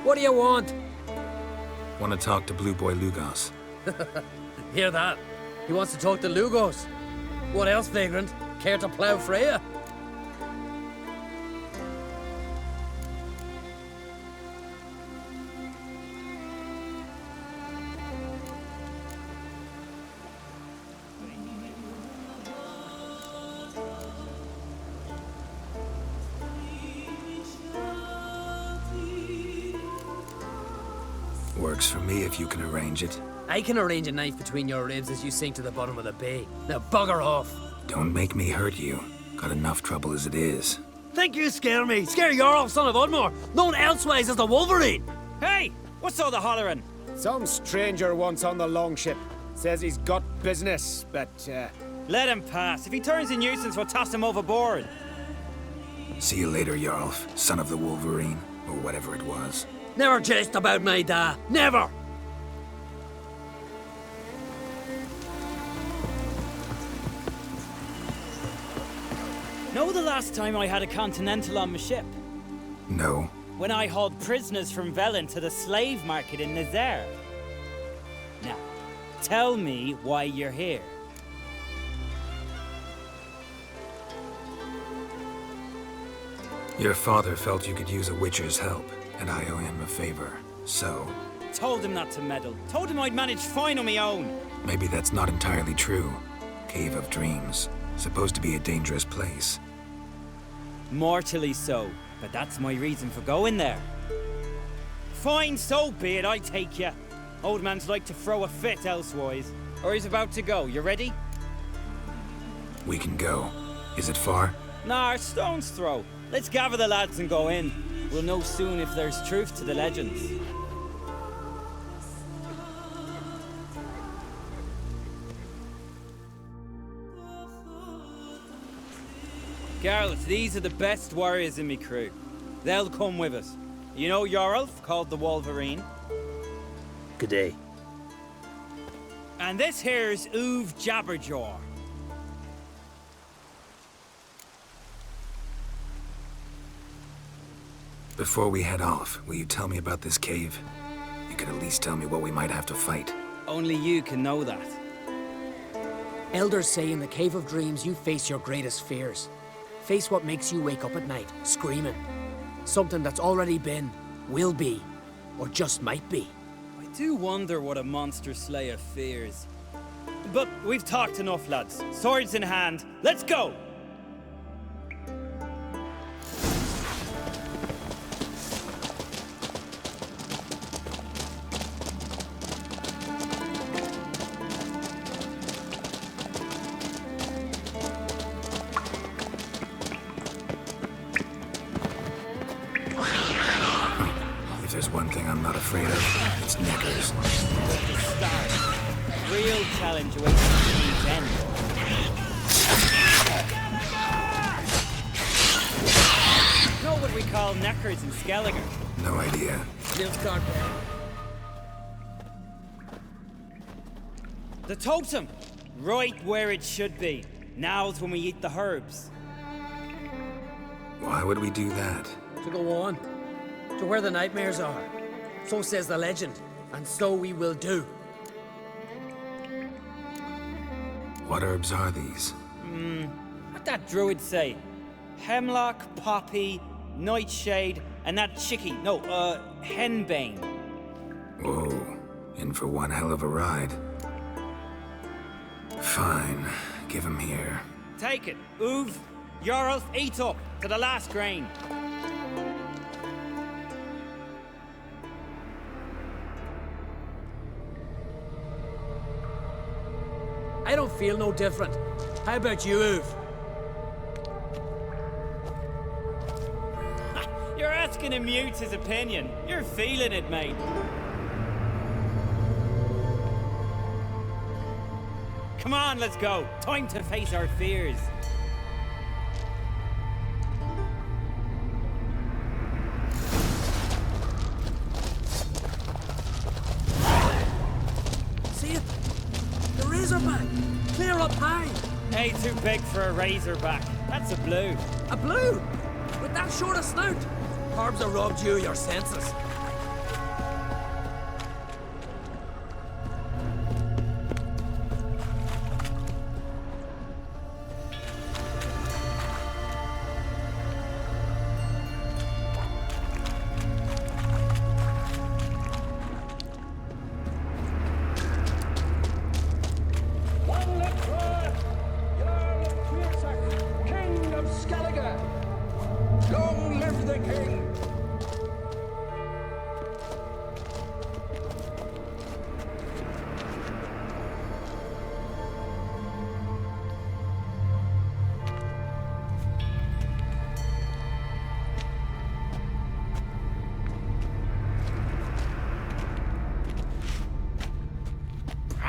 What do you want? Want to talk to Blue Boy Lugos. Hear that? He wants to talk to Lugos. What else, vagrant? Care to plough Freya? Works for me if you can arrange it. I can arrange a knife between your ribs as you sink to the bottom of the bay. Now bugger off. Don't make me hurt you. Got enough trouble as it is. Think you scare me? Scare Jarl, son of Udmore, known elsewise as the Wolverine. Hey! What's all the hollering? Some stranger once on the longship. Says he's got business, but, Let him pass. If he turns a nuisance, we'll toss him overboard. See you later, Jarlf, son of the Wolverine, or whatever it was. Never jest about my da. Never! Know the last time I had a Continental on my ship? No. When I hauled prisoners from Velen to the slave market in Nazaire. Now, tell me why you're here. Your father felt you could use a witcher's help, and I owe him a favor, so... Told him not to meddle. Told him I'd manage fine on my own. Maybe that's not entirely true. Cave of Dreams. Supposed to be a dangerous place. Mortally so, but that's my reason for going there. Fine, so be it, I take you. Old man's like to throw a fit elsewise. Or he's about to go, you ready? We can go. Is it far? Nah, a stone's throw. Let's gather the lads and go in. We'll know soon if there's truth to the legends. Gareth, these are the best warriors in me crew. They'll come with us. You know Jarlf, called the Wolverine? Good day. And this here's Uv Jabberjaw. Before we head off, will you tell me about this cave? You could at least tell me what we might have to fight. Only you can know that. Elders say in the Cave of Dreams you face your greatest fears. Face what makes you wake up at night, screaming. Something that's already been, will be, or just might be. I do wonder what a monster slayer fears. But we've talked enough, lads. Swords in hand, let's go! If there's one thing I'm not afraid of, it's knickers. Start. Real challenge awaits at the end. Know what we call knackers in Skelliger? No idea. The totem! Right where it should be. Now's when we eat the herbs. Why would we do that? To go on, to where the nightmares are. So says the legend, and so we will do. What herbs are these? What'd that druid say? Hemlock, poppy, nightshade, and that henbane. Whoa, in for one hell of a ride. Fine, give him here. Take it, Uv. Jarlf, eat up to the last grain. I don't feel no different. How about you, Uv? You're asking him mute his opinion. You're feeling it, mate. Come on, let's go. Time to face our fears. See it? The Razorback! Clear up high! Hey, too big for a razorback. That's a blue. A blue! With that short a snout! Carbs have robbed you of your senses.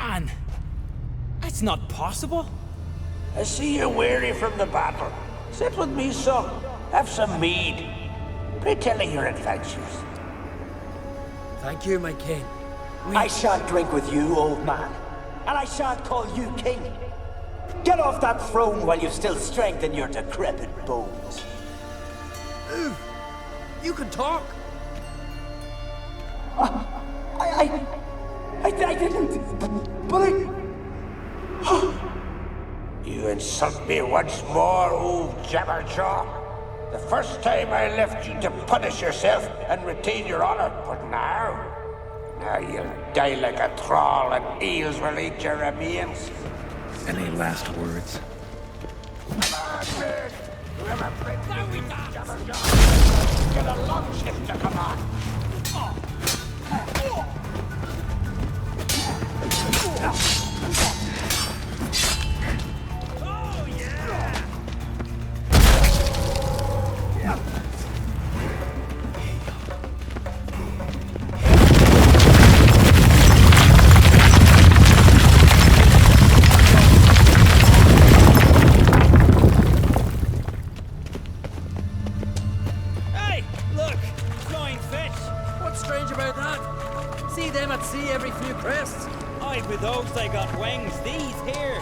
Man, that's not possible. I see you're weary from the battle. Sit with me, son. Have some mead. Pray tell of your adventures. Thank you, my king. I shan't drink with you, old man. And I shan't call you king. Get off that throne while you've still strength in your decrepit bones. You can talk. I didn't. But I... You insult me once more, old Jabberjaw. The first time I left you to punish yourself and retain your honor, but now you'll die like a thrall and eels will eat your remains. Any last words? Whoever brings me Jabberjaw, get a long ship to come on. Hey, look! Flying fish! What's strange about that? See them at sea every few crests. Aye, with those they got wings. These here.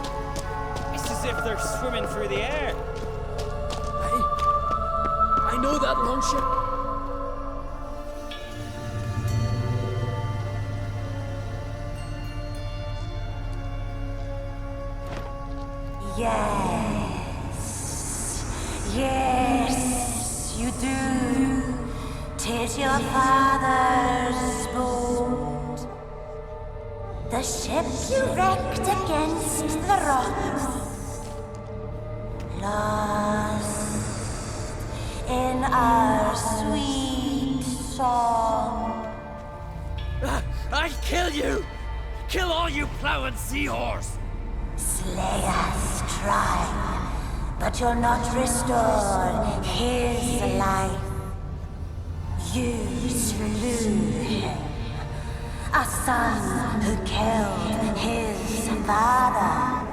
It's as if they're swimming through the air. I know that longship. Yes, you do. 'Tis your father's boat. The ship you wrecked against the rocks. Lost in our sweet song. I'll kill you! Kill all you plowing seahorse! Slay us, try, but you'll not restore his life. You slew him, a son who killed his father.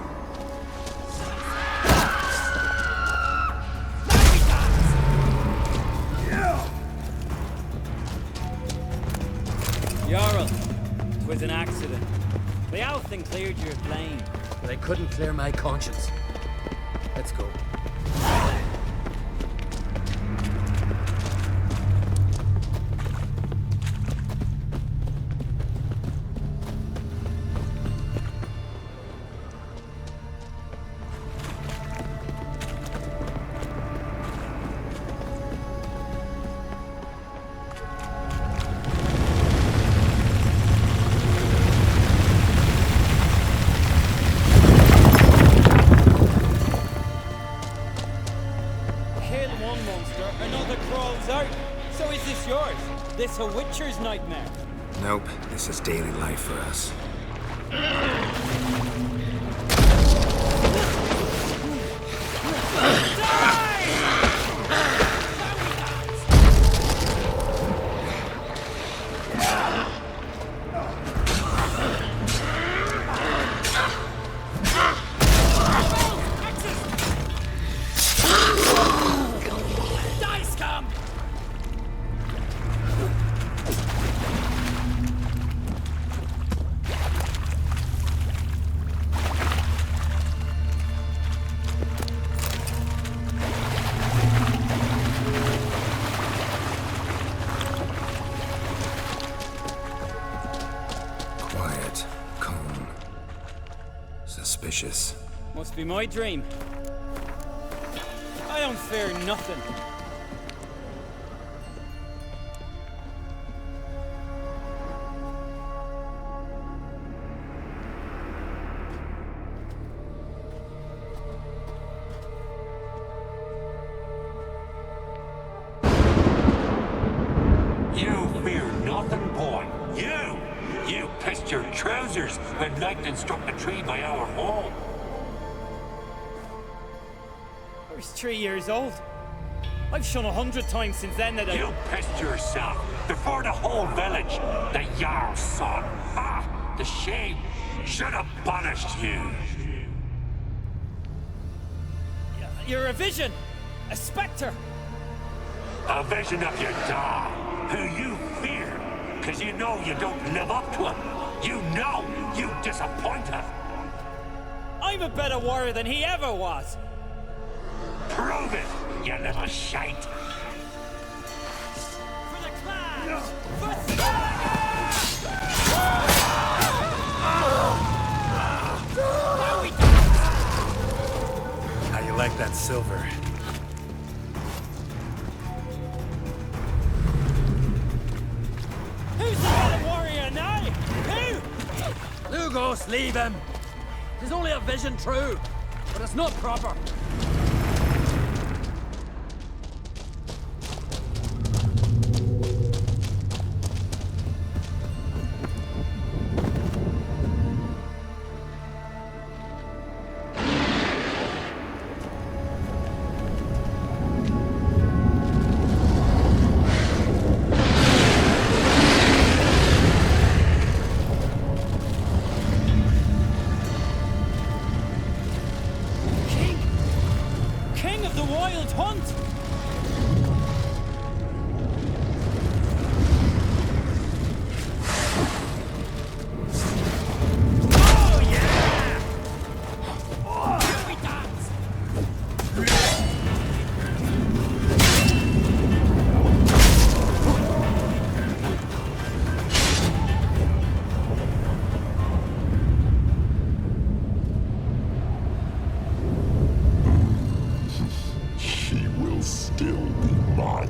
Jarl, it was an accident. The Althing cleared your blame. But I couldn't clear my conscience. Let's go. Kill one monster, another crawls out. So is this yours? This a witcher's nightmare? Nope, this is daily life for us. Quiet, calm, suspicious. Must be my dream. I don't fear nothing. You fear nothing, boy. You pissed your trousers when lightning struck the tree by our home. I was 3 years old. I've shone 100 times since then that You pissed yourself before the whole village. The Jarl's son. Ah, the shame. should have punished you. You're a vision! A spectre! A vision of your dad, who you fear, because you know you don't live up to him. You know you disappoint him. I'm a better warrior than he ever was! Prove it, you little shite. For the clan! How you like that silver? Who's the better warrior now? Who? Lugos, leave him! Tis only a vision, true, but it's not proper. King of the Wild Hunt! Oh yeah! Here we dance! She will still be mine.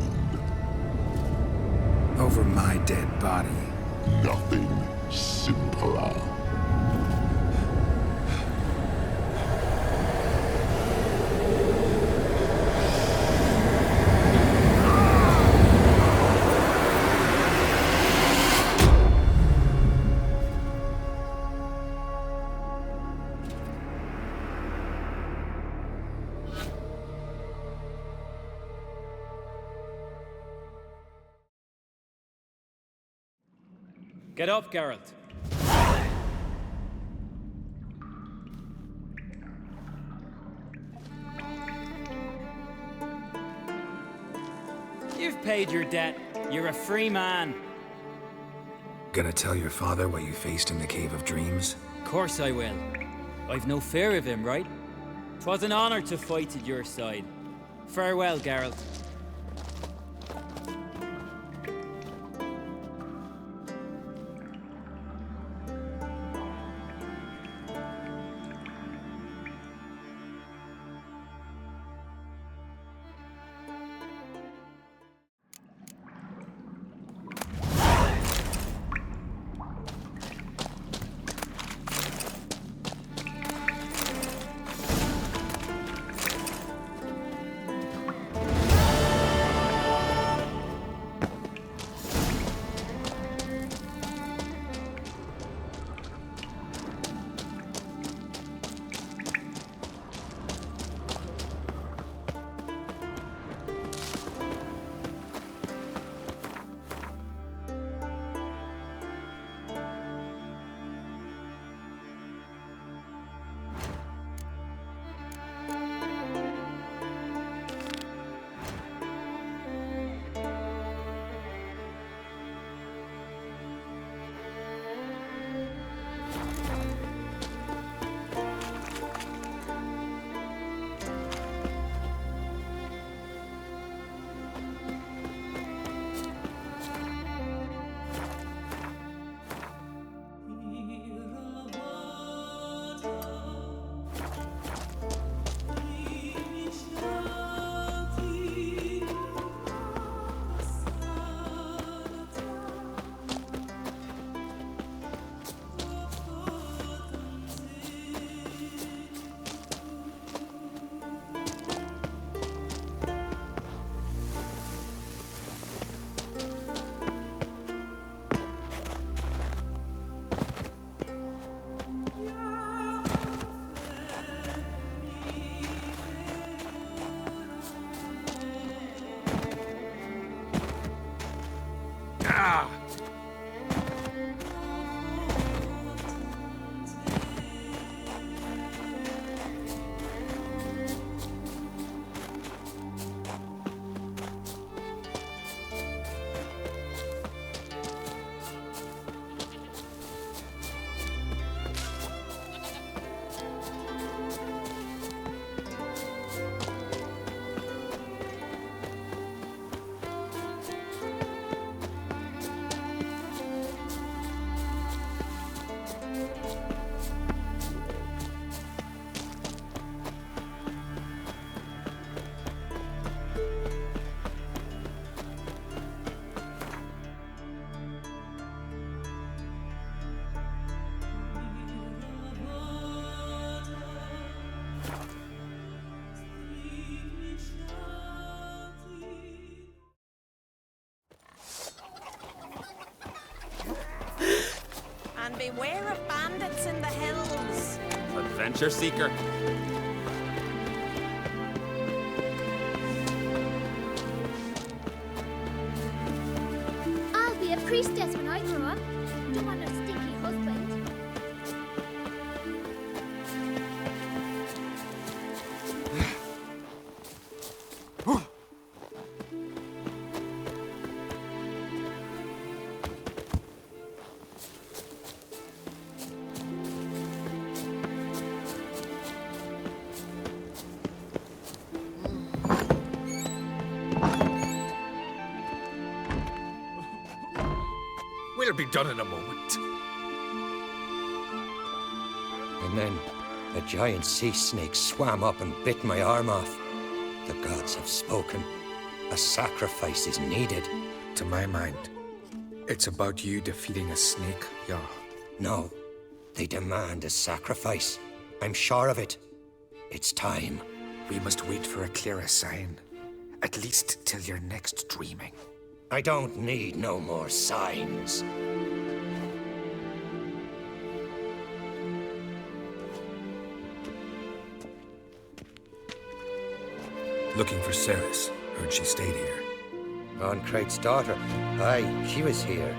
Over my dead body. Nothing simpler. Get up, Geralt. You've paid your debt. You're a free man. Gonna tell your father what you faced in the Cave of Dreams? Of course I will. I've no fear of him, right? 'Twas an honor to fight at your side. Farewell, Geralt. and beware of bandits in the hills. Adventure seeker. I'll be a priestess when I grow up. Don't want a stinky husband. We'll be done in a moment. And then a giant sea snake swam up and bit my arm off. The gods have spoken. A sacrifice is needed. To my mind, it's about you defeating a snake, yeah. No, they demand a sacrifice. I'm sure of it. It's time. We must wait for a clearer sign. At least till your next dreaming. I don't need no more signs. Looking for Ceres. Heard she stayed here. Crate's daughter. Aye, she was here.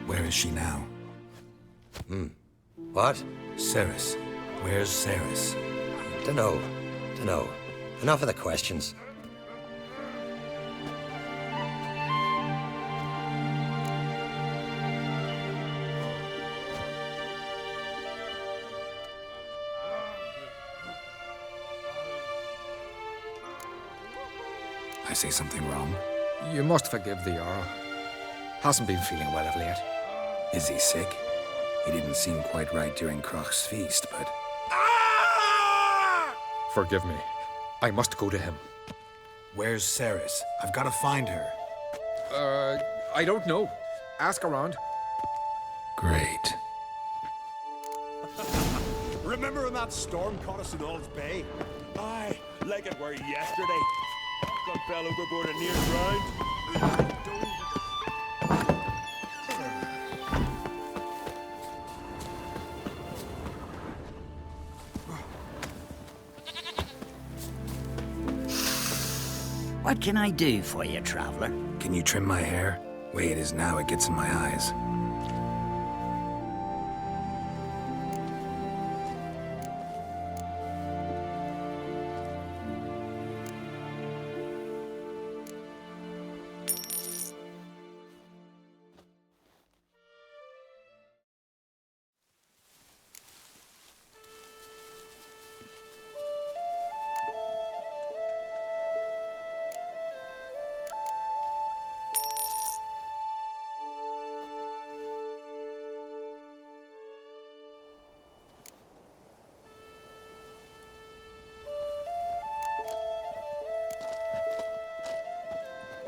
Where is she now? What? Ceres. Where's Ceres? Dunno. Enough of the questions. I say something wrong? You must forgive the Jarl. Hasn't been feeling well of late. Is he sick? He didn't seem quite right during Kroch's feast, but... Forgive me. I must go to him. Where's Ceres? I've got to find her. I don't know. Ask around. Great. Remember when that storm caught us in Ald's Bay? Aye, like it were yesterday. Got fell overboard and near drowned. What can I do for you, traveler? Can you trim my hair? Way it is now, it gets in my eyes.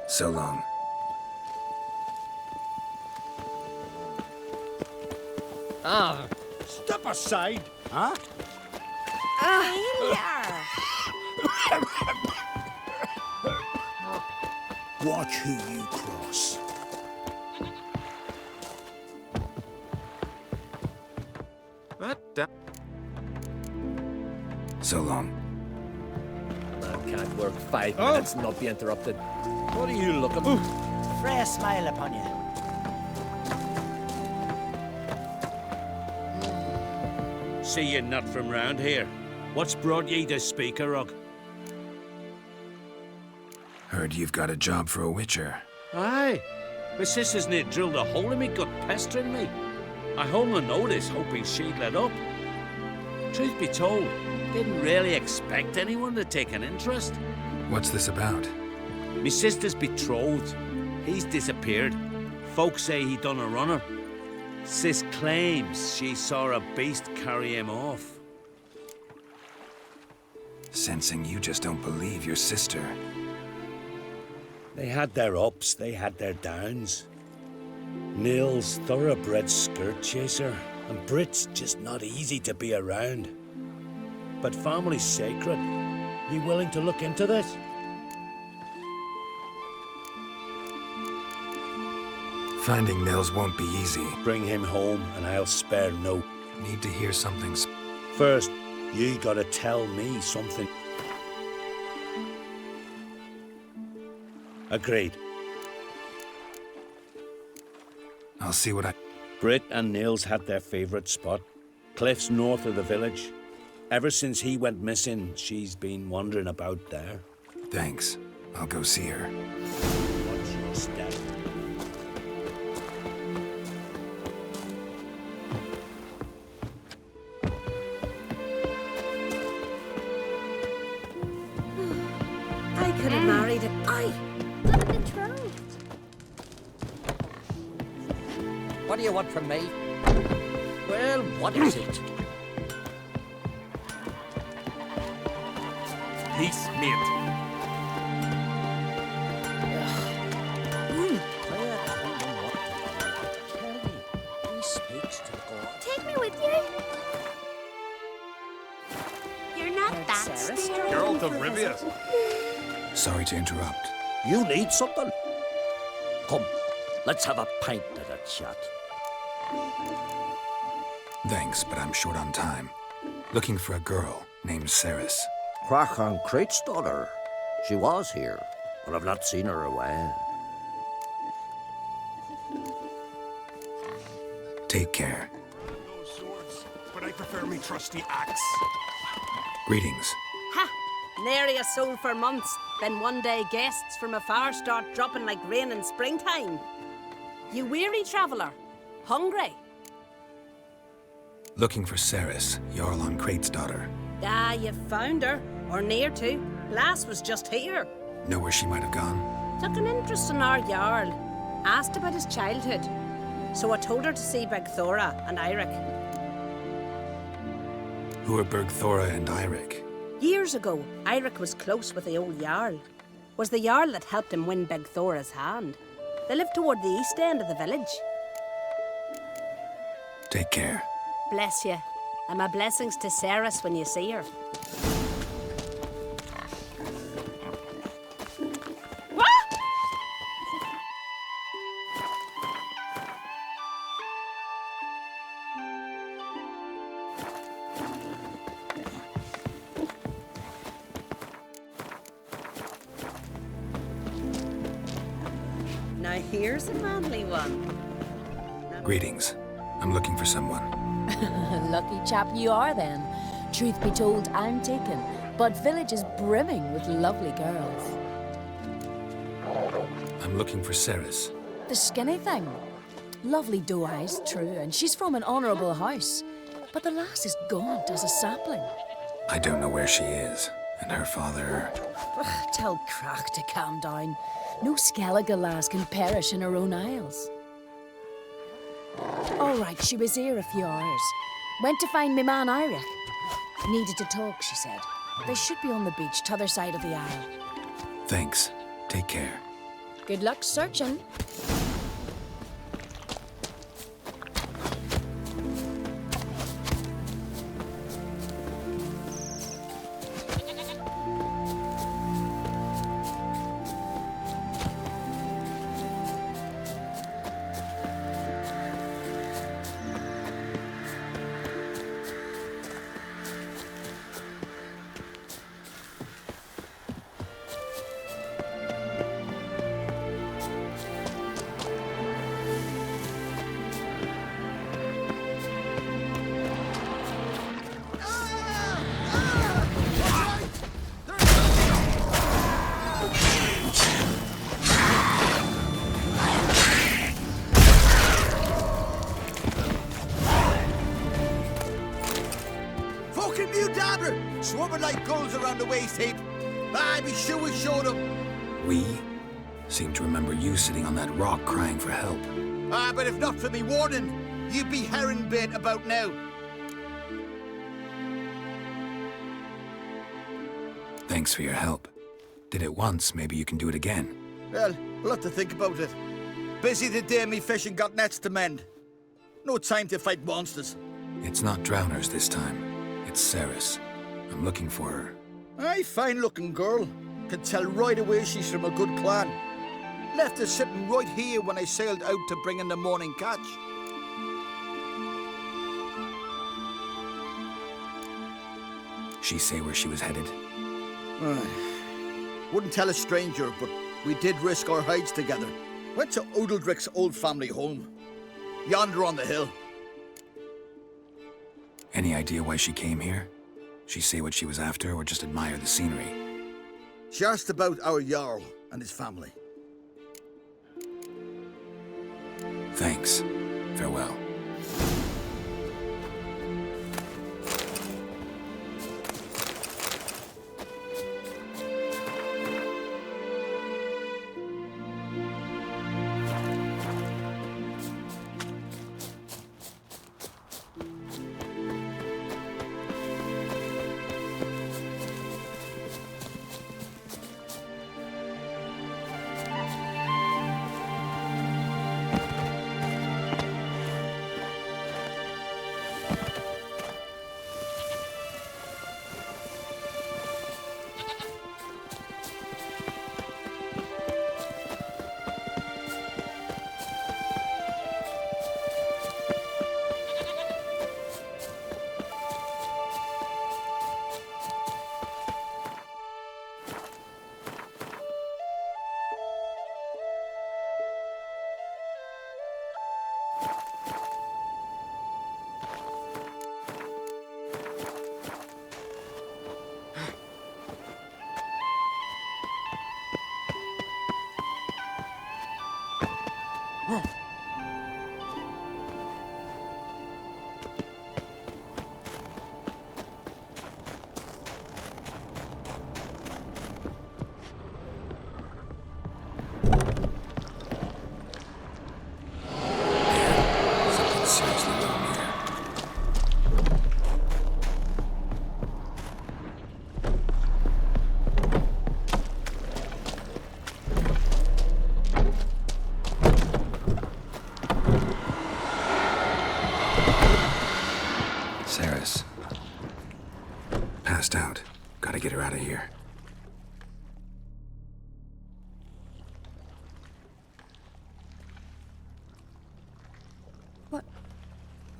So long. Step aside, huh? Watch who you cross. So long. Man can't work 5 minutes and not be interrupted. What are you looking for? Fray a smile upon you. See ye not from round here. What's brought ye to Speaker Rock? Heard you've got a job for a witcher. Aye. My sister's near drilled a hole in me gut pestering me. I hung on notice, hoping she'd let up. Truth be told, didn't really expect anyone to take an interest. What's this about? Me sister's betrothed. He's disappeared. Folks say he done a runner. Sis claims she saw a beast carry him off. Sensing you just don't believe your sister. They had their ups, they had their downs. Neil's thoroughbred skirt chaser, and Brit's just not easy to be around. But family's sacred. You willing to look into this? Finding Nils won't be easy. Bring him home and I'll spare no. Need to hear something. First, you gotta tell me something. Agreed. I'll see what I... Britt and Nils had their favourite spot. Cliffs north of the village. Ever since he went missing, she's been wandering about there. Thanks. I'll go see her. Watch your step. I could have married him. Got betrothed. What do you want from me? Well, what is it? Peace, mate. He speaks to the god. Take me with you. You're not that scary. Geralt of Rivia. Sorry to interrupt. You need something? Come, let's have a pint and a chat. Thanks, but I'm short on time. Looking for a girl named Ceres. Crachan Crate's daughter. She was here, but I've not seen her a while. Take care. No swords, but I prefer me trusty axe. Greetings. Ha! Nary a soul for months. Then one day guests from afar start dropping like rain in springtime. You weary traveller? Hungry? Looking for Ceres, Jarl on Crate's daughter. Ah, you found her. Or near to. Lass was just here. Know where she might have gone? Took an interest in our Jarl. Asked about his childhood. So I told her to see Bergthora and Eirik. Who are Bergthora and Eirik? Years ago, Eirik was close with the old Jarl. Was the Jarl that helped him win Bergthora's hand. They lived toward the east end of the village. Take care. Bless you. And my blessings to Ceres when you see her. Now here's a manly one. Greetings. I'm looking for someone. Lucky chap you are then. Truth be told, I'm taken, but village is brimming with lovely girls. I'm looking for Ceres. The skinny thing. Lovely doe eyes, true, and she's from an honourable house. But the lass is gaunt as a sapling. I don't know where she is, and her father... Tell Crack to calm down. No Skellige lass can perish in her own isles. All right, she was here a few hours. Went to find me man Eirik. Needed to talk, she said. They should be on the beach, t'other side of the isle. Thanks. Take care. Good luck searching. Swarming like gulls around the waist heap. Aye, be sure we showed them. We? Seem to remember you sitting on that rock crying for help. Ah, but if not for me warning, you'd be herring bait about now. Thanks for your help. Did it once, maybe you can do it again. Well, we'll have to think about it. Busy the day me fishing got nets to mend. No time to fight monsters. It's not drowners this time. It's Ceres. I'm looking for her. Aye, fine-looking girl. Can tell right away she's from a good clan. Left us sitting right here when I sailed out to bring in the morning catch. She say where she was headed? Wouldn't tell a stranger, but we did risk our hides together. Went to Odeldrick's old family home. Yonder on the hill. Any idea why she came here? She say what she was after, or just admire the scenery? She asked about our Jarl and his family. Thanks. Farewell. Passed out. Gotta get her out of here. What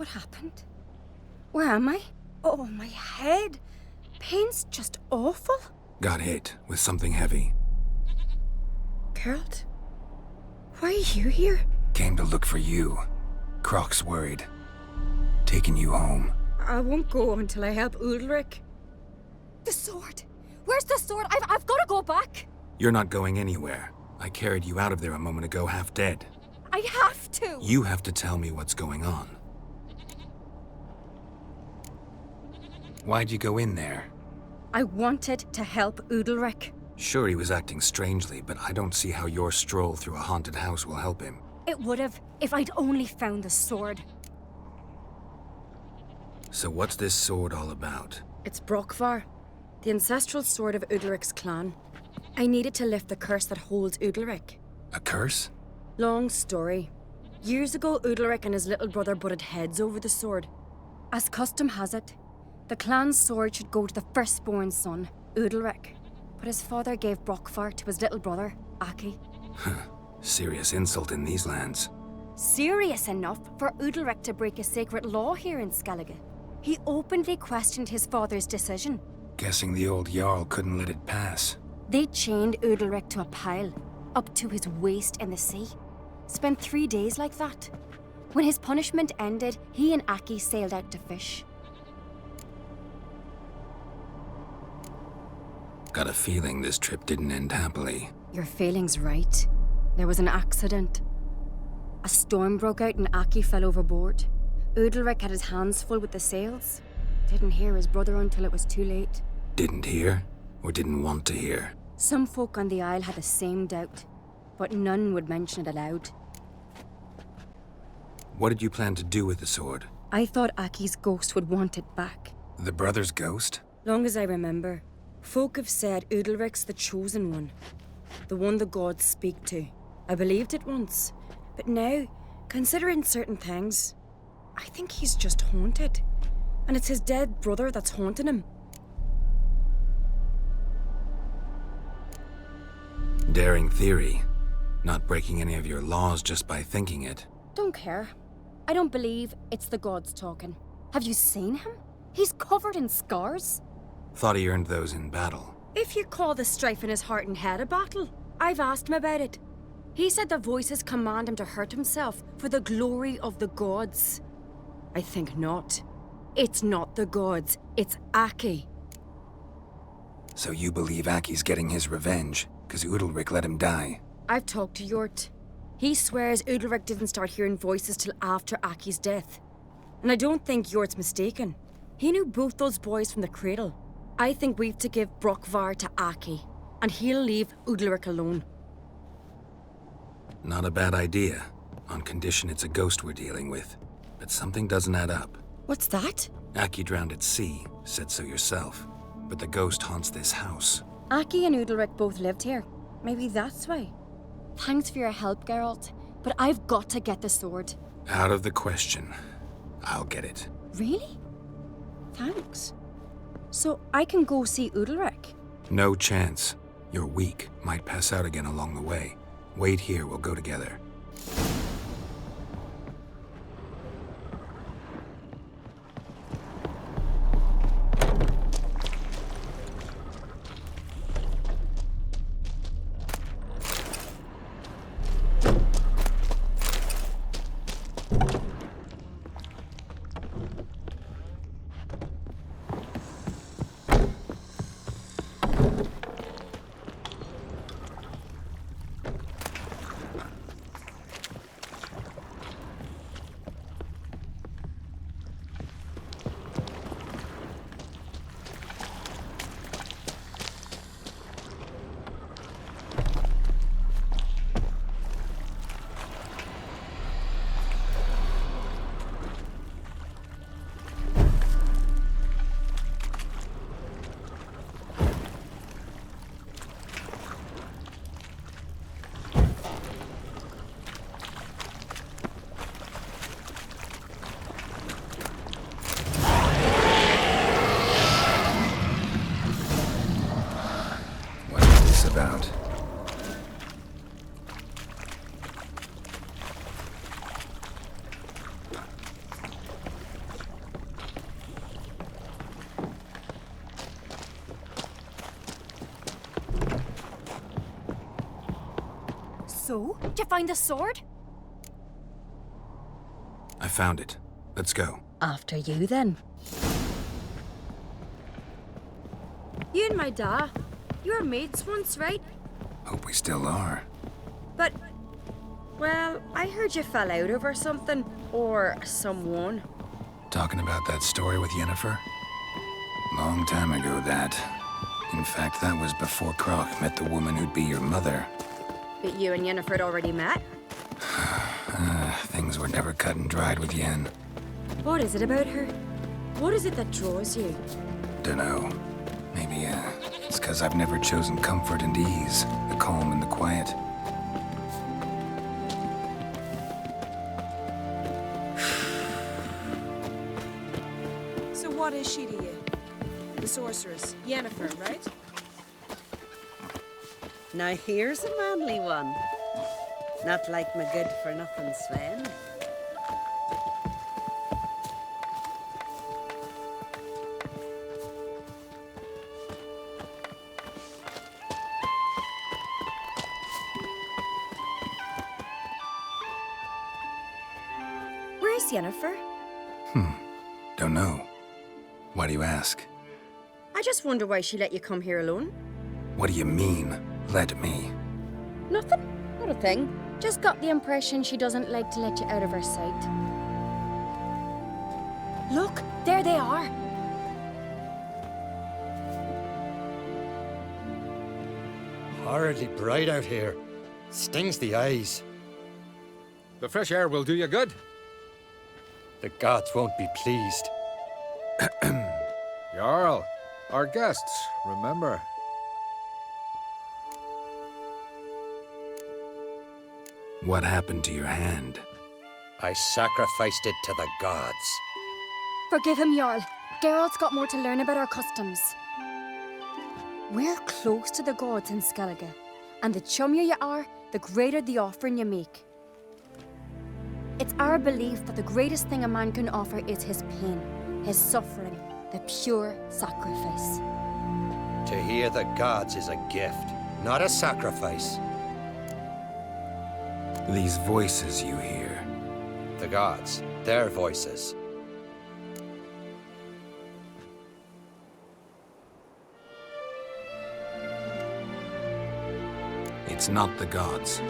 happened? Where am I? Oh, my head. Pain's just awful. Got hit with something heavy. Geralt? Why are you here? Came to look for you. Croc's worried. Taking you home. I won't go until I help Ulrich. The sword! Where's the sword? I've got to go back! You're not going anywhere. I carried you out of there a moment ago half dead. I have to! You have to tell me what's going on. Why'd you go in there? I wanted to help Ulrich. Sure, he was acting strangely, but I don't see how your stroll through a haunted house will help him. It would have, if I'd only found the sword. So what's this sword all about? It's Brokvar, the ancestral sword of Udalric's clan. I needed to lift the curse that holds Udalric. A curse? Long story. Years ago, Udalric and his little brother butted heads over the sword. As custom has it, the clan's sword should go to the firstborn son, Udalric. But his father gave Brokvar to his little brother, Aki. Serious insult in these lands. Serious enough for Udalric to break a sacred law here in Skellige. He openly questioned his father's decision. Guessing the old Jarl couldn't let it pass. They chained Udalric to a pile, up to his waist in the sea. Spent 3 days like that. When his punishment ended, he and Aki sailed out to fish. Got a feeling this trip didn't end happily. Your feeling's right. There was an accident. A storm broke out and Aki fell overboard. Udalric had his hands full with the sails. Didn't hear his brother until it was too late. Didn't hear? Or didn't want to hear? Some folk on the Isle had the same doubt, but none would mention it aloud. What did you plan to do with the sword? I thought Aki's ghost would want it back. The brother's ghost? Long as I remember, folk have said Udalric's the chosen one. The one the gods speak to. I believed it once, but now, considering certain things, I think he's just haunted. And it's his dead brother that's haunting him. Daring theory. Not breaking any of your laws just by thinking it. Don't care. I don't believe it's the gods talking. Have you seen him? He's covered in scars. Thought he earned those in battle. If you call the strife in his heart and head a battle, I've asked him about it. He said the voices command him to hurt himself for the glory of the gods. I think not. It's not the gods, it's Aki. So you believe Aki's getting his revenge, because Udalric let him die? I've talked to Yort. He swears Udalric didn't start hearing voices till after Aki's death. And I don't think Yort's mistaken. He knew both those boys from the cradle. I think we've to give Brokvar to Aki, and he'll leave Udalric alone. Not a bad idea, on condition it's a ghost we're dealing with. But something doesn't add up. What's that? Aki drowned at sea, said so yourself. But the ghost haunts this house. Aki and Udalric both lived here. Maybe that's why. Thanks for your help, Geralt, but I've got to get the sword. Out of the question. I'll get it. Really? Thanks. So I can go see Udalric? No chance. You're weak, might pass out again along the way. Wait here, we'll go together. About. So, did you find the sword? I found it. Let's go. After you, then. You and my da, you were mates once, right? Hope we still are. But, well, I heard you fell out over something, or someone. Talking about that story with Yennefer? Long time ago, that. In fact, that was before Croc met the woman who'd be your mother. But you and Yennefer had already met? Things were never cut and dried with Yen. What is it about her? What is it that draws you? Dunno. Maybe, it's 'cause I've never chosen comfort and ease, the calm and the quiet. So what is she to you? The sorceress, Yennefer, right? Now here's a manly one. Not like my good-for-nothing Sven. Where's Yennefer? Don't know. Why do you ask? I just wonder why she let you come here alone. What do you mean, let me? Nothing. Not a thing. Just got the impression she doesn't like to let you out of her sight. Look, there they are. Horridly bright out here. Stings the eyes. The fresh air will do you good. The gods won't be pleased. Jarl, our guests, remember. What happened to your hand? I sacrificed it to the gods. Forgive him, Jarl. Geralt's got more to learn about our customs. We're close to the gods in Skellige, and the chummier you are, the greater the offering you make. It's our belief that the greatest thing a man can offer is his pain, his suffering, the pure sacrifice. To hear the gods is a gift, not a sacrifice. These voices you hear. The gods, their voices. It's not the gods.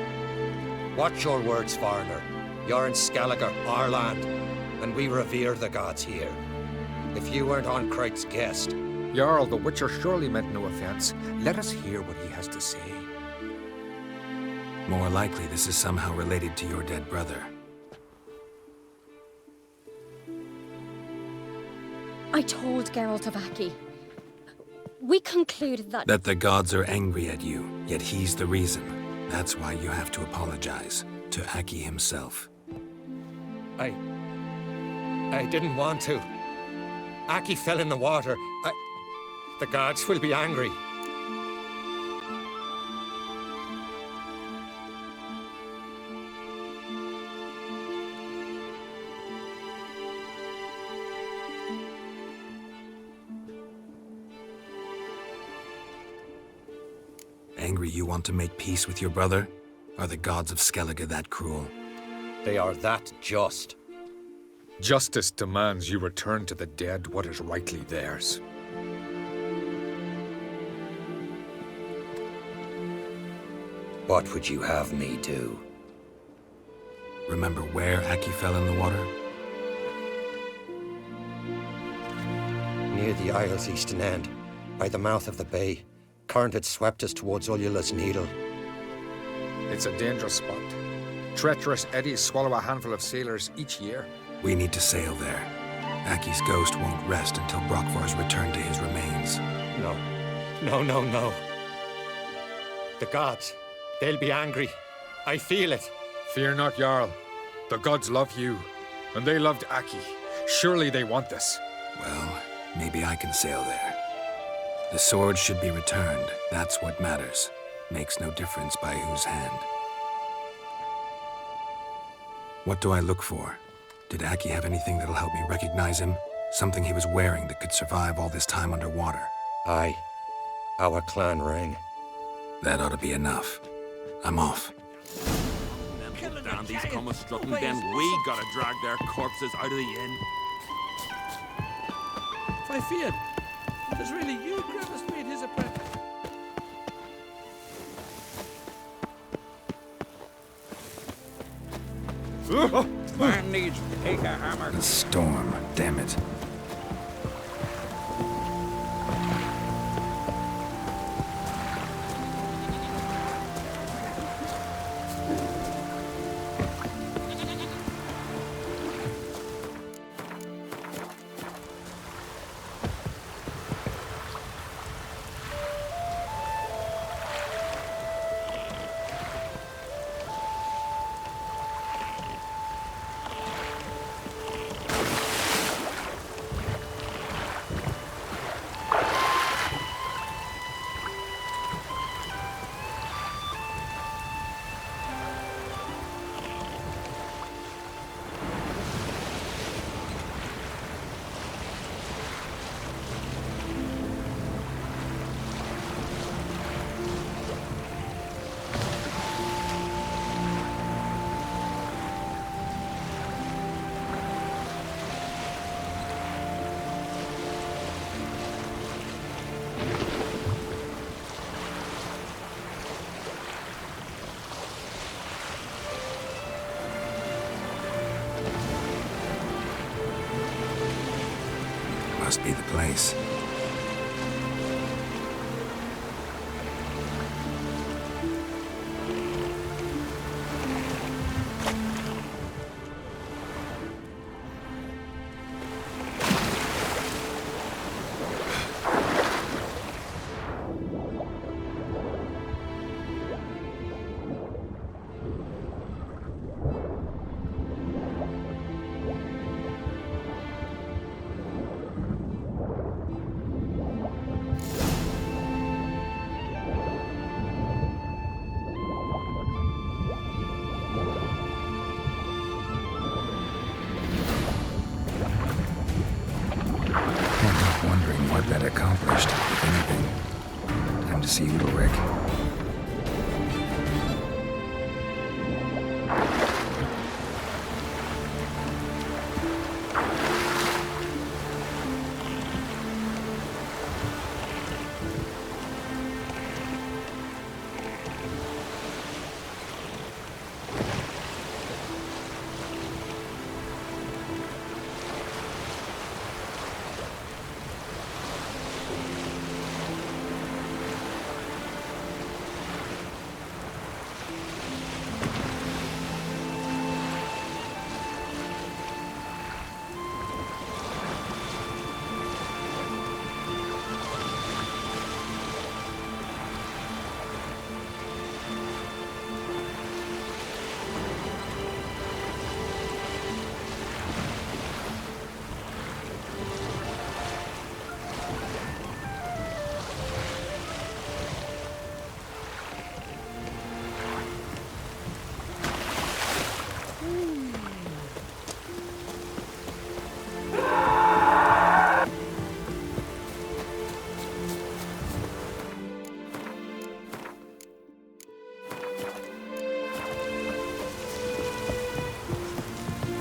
Watch your words, foreigner. You're in Skellige, our land, and we revere the gods here. If you weren't on Kright's guest... Jarl, the Witcher surely meant no offense. Let us hear what he has to say. More likely, this is somehow related to your dead brother. I told Geralt of Aki. We concluded that... That the gods are angry at you, yet he's the reason. That's why you have to apologize. To Aki himself. I didn't want to. Aki fell in the water. The gods will be angry. Angry you want to make peace with your brother? Are the gods of Skellige that cruel? They are that just. Justice demands you return to the dead what is rightly theirs. What would you have me do? Remember where Aki fell in the water? Near the isle's eastern end, by the mouth of the bay. Current had swept us towards Ullula's Needle. It's a dangerous spot. Treacherous eddies swallow a handful of sailors each year. We need to sail there. Aki's ghost won't rest until Brokvar's returned to his remains. No. No. The gods, they'll be angry. I feel it. Fear not, Jarl. The gods love you, and they loved Aki. Surely they want this. Well, maybe I can sail there. The sword should be returned. That's what matters. Makes no difference by whose hand. What do I look for? Did Aki have anything that'll help me recognize him? Something he was wearing that could survive all this time underwater? Aye. Our clan ring. That ought to be enough. I'm off. Dandies come a-strutting, then we gotta drag their corpses out of the inn. Why, Fiat, it is really you, Grievous, made his apprentice. Man needs to take a hammer. The storm, damn it. Must be the place. accomplished, if anything. Time to see Ulrich.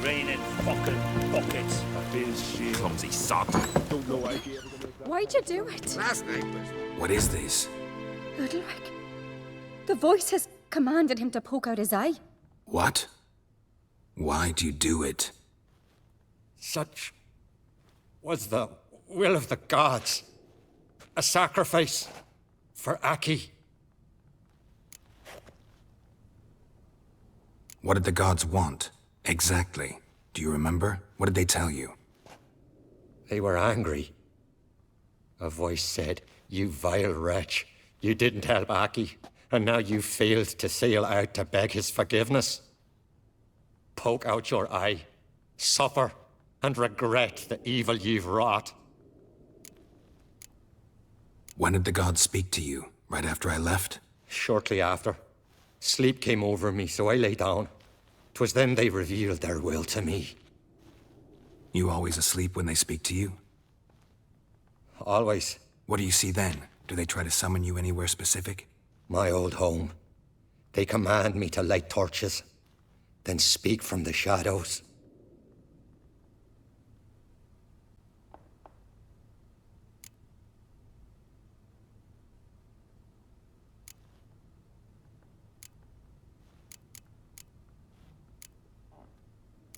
Raining fucking buckets. Clumsy sod. Don't know idea. Why'd you do it? Last night was... What is this? Udalric. The voice has commanded him to poke out his eye. What? Why'd you do it? Such was the will of the gods. A sacrifice for Aki. What did the gods want? Exactly. Do you remember? What did they tell you? They were angry. A voice said, "You vile wretch, you didn't help Aki, and now you failed to sail out to beg his forgiveness. Poke out your eye, suffer, and regret the evil you've wrought." When did the gods speak to you? Right after I left? Shortly after. Sleep came over me, so I lay down. 'Twas then they revealed their will to me. You always asleep when they speak to you? Always. What do you see then? Do they try to summon you anywhere specific? My old home. They command me to light torches, then speak from the shadows.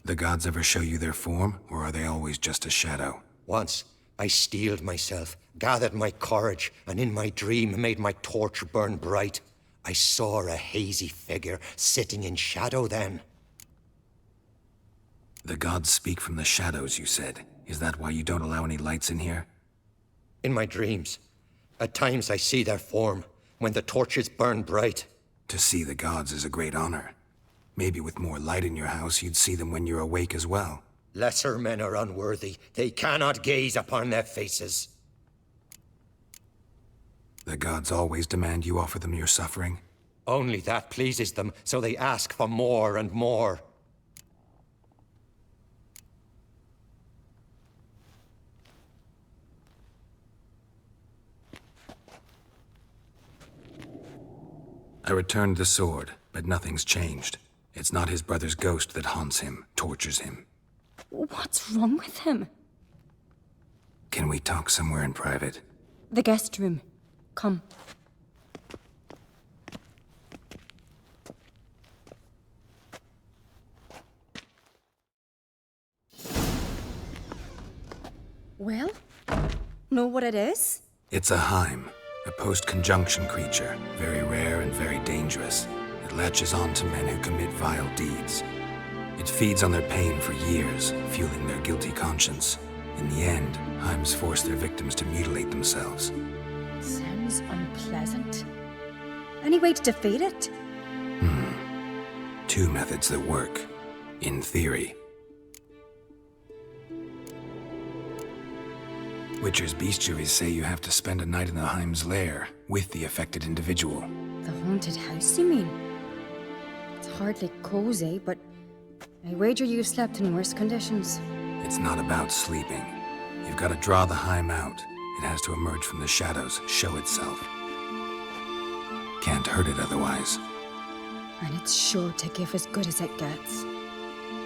The gods ever show you their form, or are they always just a shadow? Once, I steeled myself, gathered my courage, and in my dream made my torch burn bright. I saw a hazy figure sitting in shadow then. The gods speak from the shadows, you said. Is that why you don't allow any lights in here? In my dreams. At times I see their form, when the torches burn bright. To see the gods is a great honor. Maybe with more light in your house, you'd see them when you're awake as well. Lesser men are unworthy. They cannot gaze upon their faces. The gods always demand you offer them your suffering? Only that pleases them, so they ask for more and more. I returned the sword, but nothing's changed. It's not his brother's ghost that haunts him, tortures him. What's wrong with him? Can we talk somewhere in private? The guest room. Come. Well, know what it is? It's a Heim, a post-conjunction creature, very rare and very dangerous. It latches on to men who commit vile deeds. It feeds on their pain for years, fueling their guilty conscience. In the end, Heims force their victims to mutilate themselves. Sounds unpleasant. Any way to defeat it? Two methods that work. In theory. Witcher's bestiaries say you have to spend a night in the Heim's lair, with the affected individual. The haunted house, you mean? It's hardly cozy, but I wager you slept in worse conditions. It's not about sleeping. You've got to draw the Heim out. It has to emerge from the shadows, show itself. Can't hurt it otherwise. And it's sure to give as good as it gets.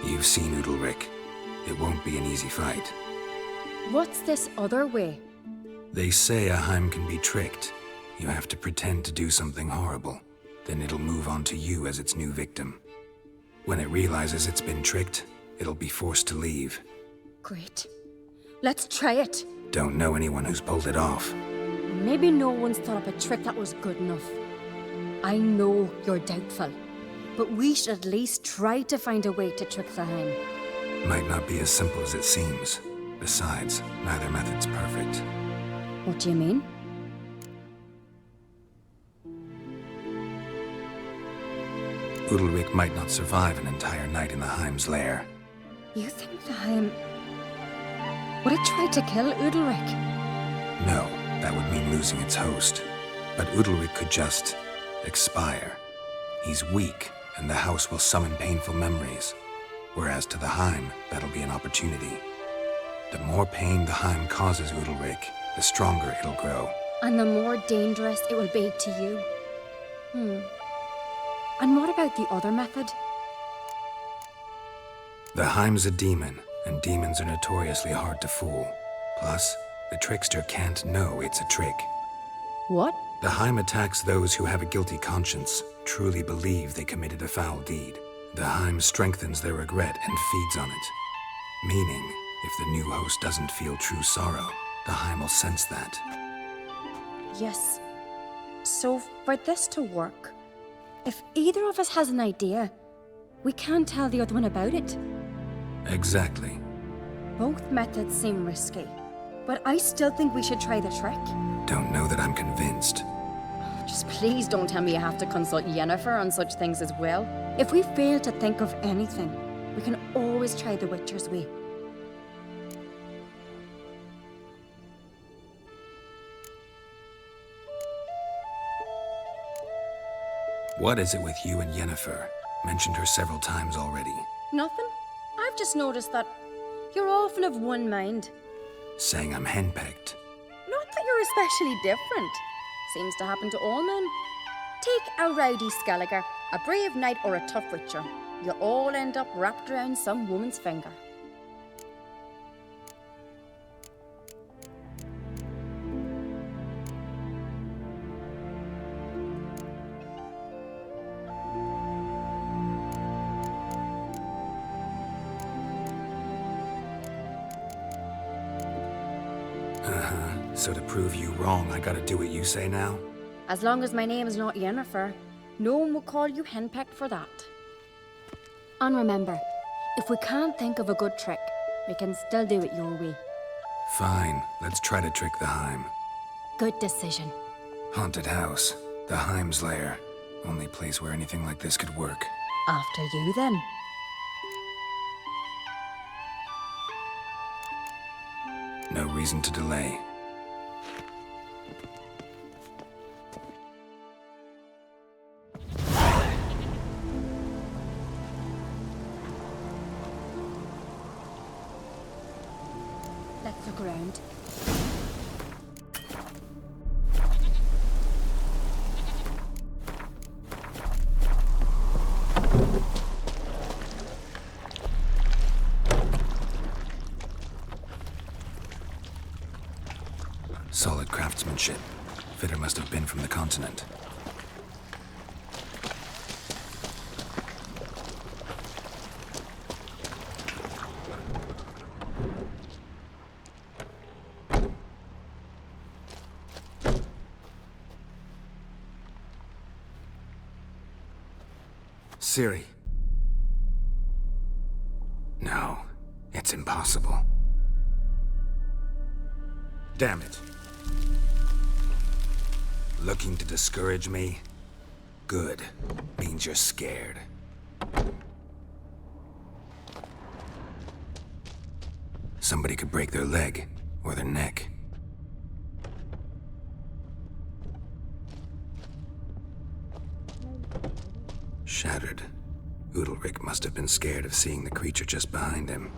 You've seen Udalric. It won't be an easy fight. What's this other way? They say a Heim can be tricked. You have to pretend to do something horrible. Then it'll move on to you as its new victim. When it realizes it's been tricked, it'll be forced to leave. Great. Let's try it. Don't know anyone who's pulled it off. Maybe no one's thought up a trick that was good enough. I know you're doubtful, but we should at least try to find a way to trick the Heim. Might not be as simple as it seems. Besides, neither method's perfect. What do you mean? Udalric might not survive an entire night in the Heim's lair. You think the Heim... would it try to kill Udalric? No, that would mean losing its host. But Udalric could just... expire. He's weak, and the house will summon painful memories. Whereas to the Heim, that'll be an opportunity. The more pain the Heim causes Udalric, the stronger it'll grow. And the more dangerous it will be to you. And what about the other method? The Heim's a demon, and demons are notoriously hard to fool. Plus, the trickster can't know it's a trick. What? The Heim attacks those who have a guilty conscience, truly believe they committed a foul deed. The Heim strengthens their regret and feeds on it. Meaning, if the new host doesn't feel true sorrow, the Heim will sense that. Yes. So, for this to work, if either of us has an idea, we can't tell the other one about it. Exactly. Both methods seem risky, but I still think we should try the trick. Don't know that I'm convinced. Just please don't tell me you have to consult Yennefer on such things as well. If we fail to think of anything, we can always try the Witcher's way. What is it with you and Yennefer? Mentioned her several times already. Nothing. I've just noticed that you're often of one mind. Saying I'm henpecked. Not that you're especially different. Seems to happen to all men. Take a rowdy Skelliger, a brave knight, or a tough witcher. You all end up wrapped around some woman's finger. So to prove you wrong, I gotta do what you say now? As long as my name is not Yennefer, no one will call you henpecked for that. And remember, if we can't think of a good trick, we can still do it your way. Fine, let's try to trick the Heim. Good decision. Haunted house, the Heim's lair. Only place where anything like this could work. After you, then. No reason to delay. Let's look around. Solid craftsmanship. Fitter must have been from the continent. Ciri. No, it's impossible. Damn it. Looking to discourage me? Good. Means you're scared. Somebody could break their leg, or their neck. Shattered. Udalric must have been scared of seeing the creature just behind him.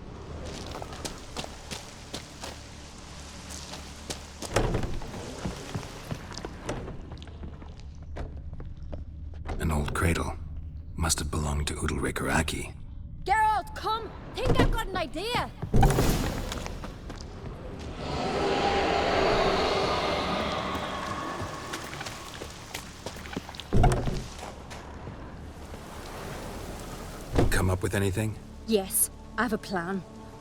to Udalric or Aki. Geralt, come! Think I've got an idea! Come up with anything? Yes, I have a plan.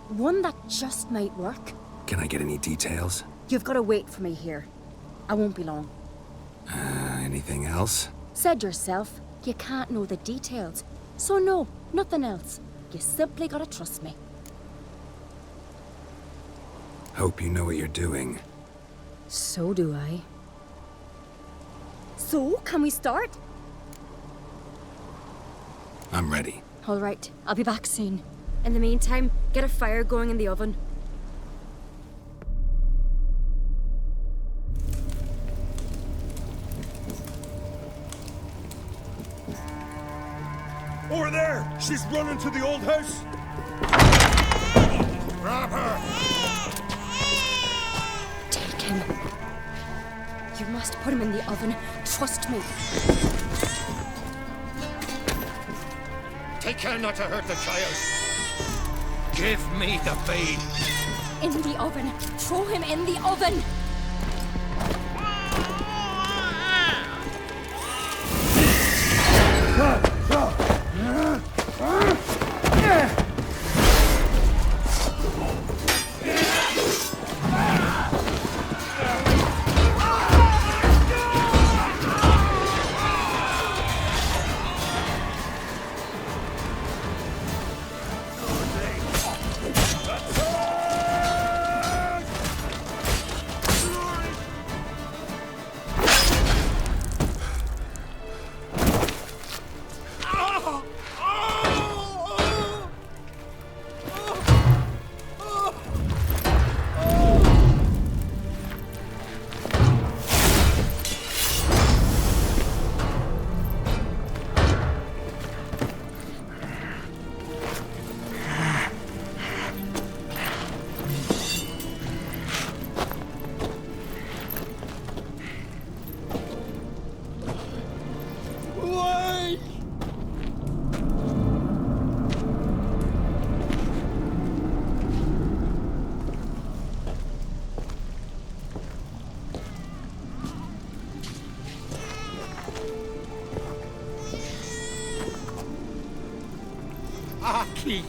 One that just might work. Can I get any details? You've got to wait for me here. I won't be long. Anything else? Said yourself, you can't know the details. So no, nothing else. You simply gotta trust me. Hope you know what you're doing. So do I. So, can we start? I'm ready. All right, I'll be back soon. In the meantime, get a fire going in the oven. Over there! She's running to the old house! Grab her! Take him. You must put him in the oven. Trust me. Take care not to hurt the child. Give me the babe. In the oven. Throw him in the oven. Aki!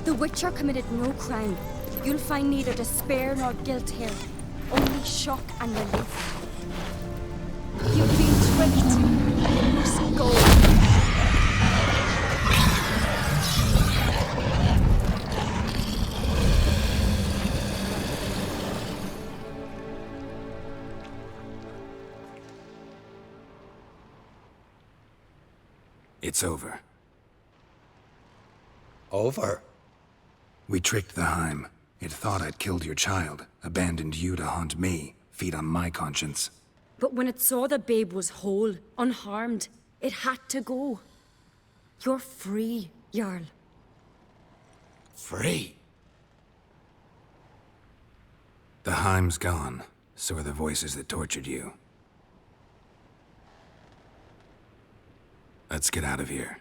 The Witcher committed no crime. You'll find neither despair nor guilt here. Only shock and relief. You've been tricked. You must go. It's over. Over? We tricked the Heim. It thought I'd killed your child, abandoned you to haunt me, feed on my conscience. But when it saw the babe was whole, unharmed, it had to go. You're free, Jarl. Free? The Heim's gone, so are the voices that tortured you. Let's get out of here.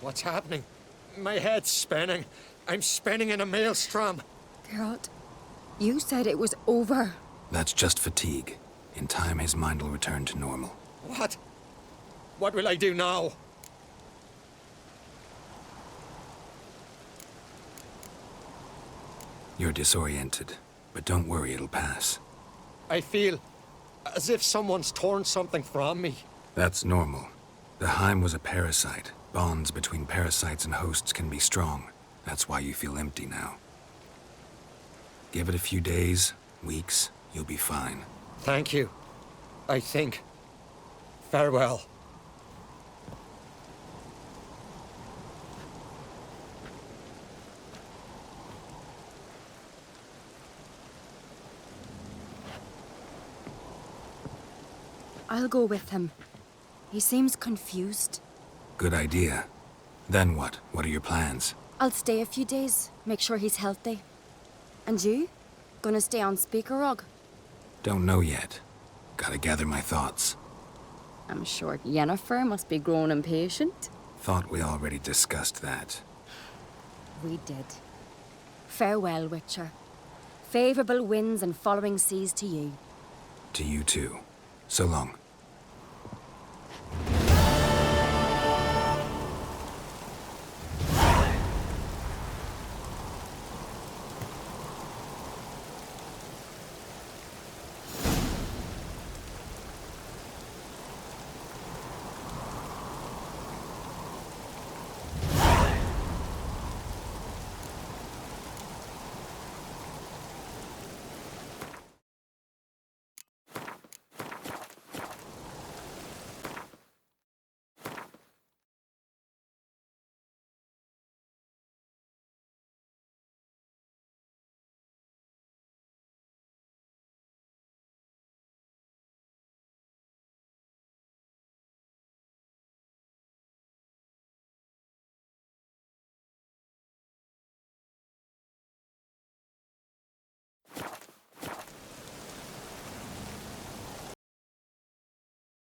What's happening? My head's spinning. I'm spinning in a maelstrom. Geralt, you said it was over. That's just fatigue. In time, his mind will return to normal. What? What will I do now? You're disoriented, but don't worry, it'll pass. I feel as if someone's torn something from me. That's normal. The Heim was a parasite. Bonds between parasites and hosts can be strong. That's why you feel empty now. Give it a few days, weeks, you'll be fine. Thank you. I think. Farewell. I'll go with him. He seems confused. Good idea. Then what? What are your plans? I'll stay a few days, make sure he's healthy. And you? Gonna stay on Speaker Rog? Don't know yet. Gotta gather my thoughts. I'm sure Yennefer must be growing impatient. Thought we already discussed that. We did. Farewell, Witcher. Favourable winds and following seas to you. To you too. So long.